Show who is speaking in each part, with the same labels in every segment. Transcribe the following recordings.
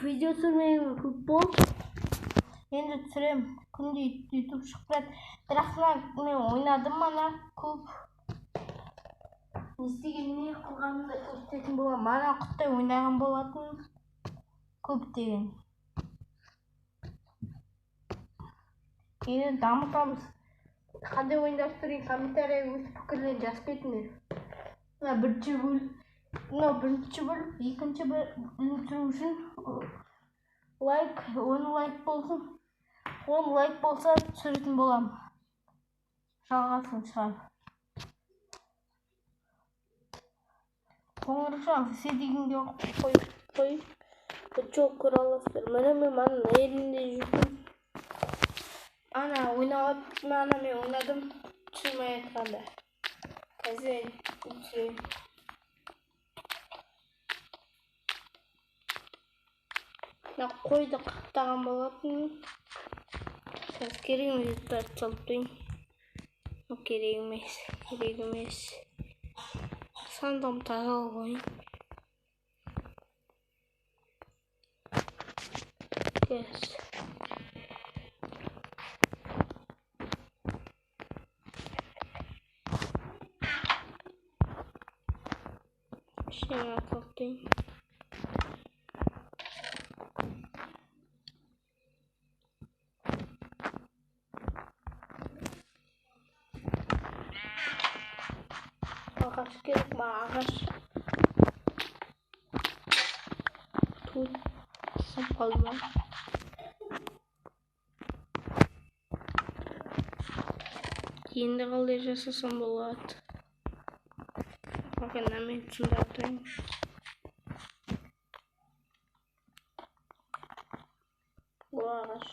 Speaker 1: Видео түсірмегенге көп болды. Енді түсірем. Күнде YouTube шығып тұрады. Бірақ мен ойнадым мана көп. Не істегеніне қылғанымды көрсететін болам. Мана құттай ойнаған болатын. Көп деген. Енді дамытамыз. Қандай ойындар түсірейін, комментария өз пікірлерін жазып кетіңдер. Бірінші бөлім, екінші бөлім түсіру үшін лайк болсын. 10 лайк болса түсіретін болам. Жалғасын шығар. Қоңыршақ все дегенде қойып жоқ көре аласыздар. Мен елінде жүрдім. Ана ойнап мен ойнадым. Түсірмей айтқанда. Қазір түсірейін. Қойды қақтаған болатын. Қазір керек емес бәрі салып тұрайын. Керек емес. Сандығым таза қойын. Кәс. Шең атылықтайын. Ағаш керек ма? Ағаш. Тут сапал ма? Енді қалай жасасам болады. Бағана мен түсіндіртайын. Бұл ағаш.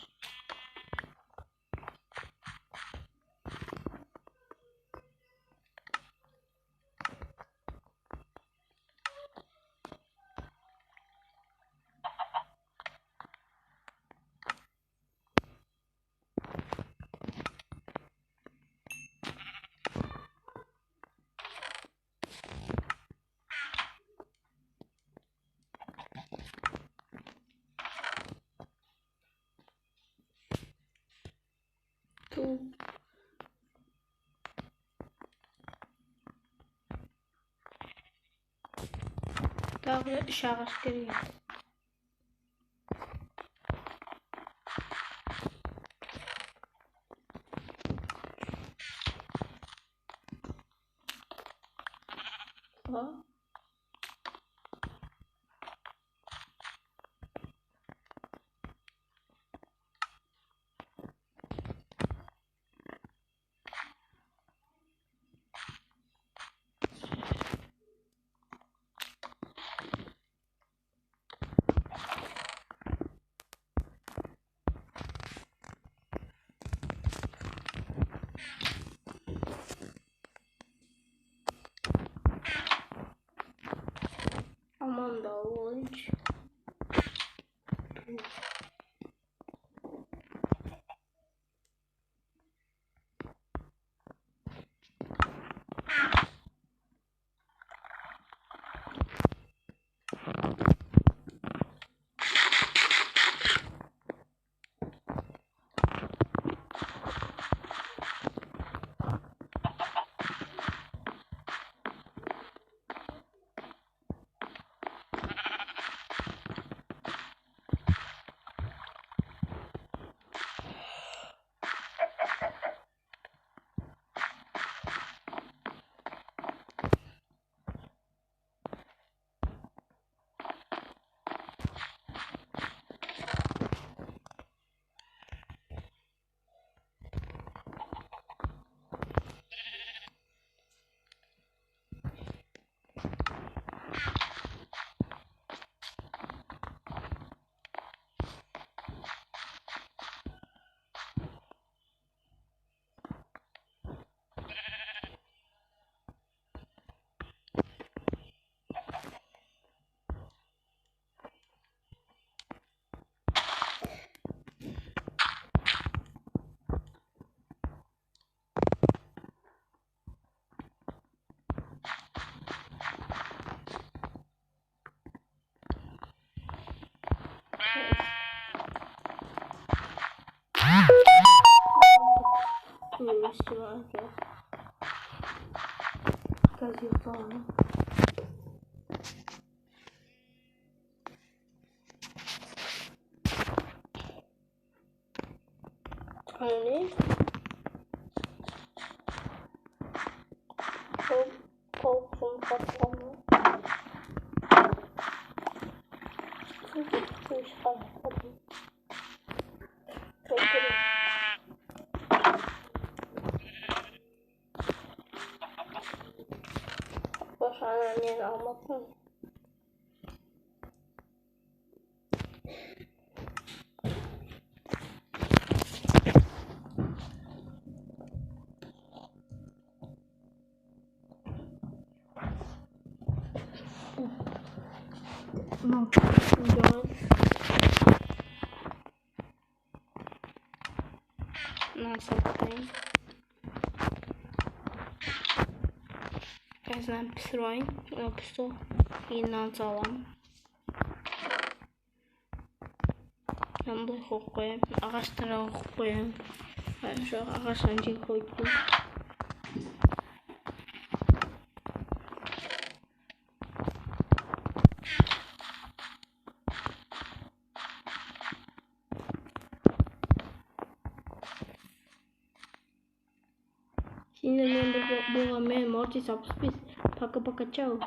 Speaker 1: Тағы 3 ағаш керек. Aman da olunca. қазір саламын. Аны koltuğun kapağını çıkartalım. Boşanan yeri almasın. No, yo nasıl yapayım? Kazan pişireyim. Yapıştı. Yine atalım. Yanında koyayım. Ağaçlara koyayım. Ben şu ağaçları koydum. Şimdi ben bu men mortis apspis. Пока-пока, чао.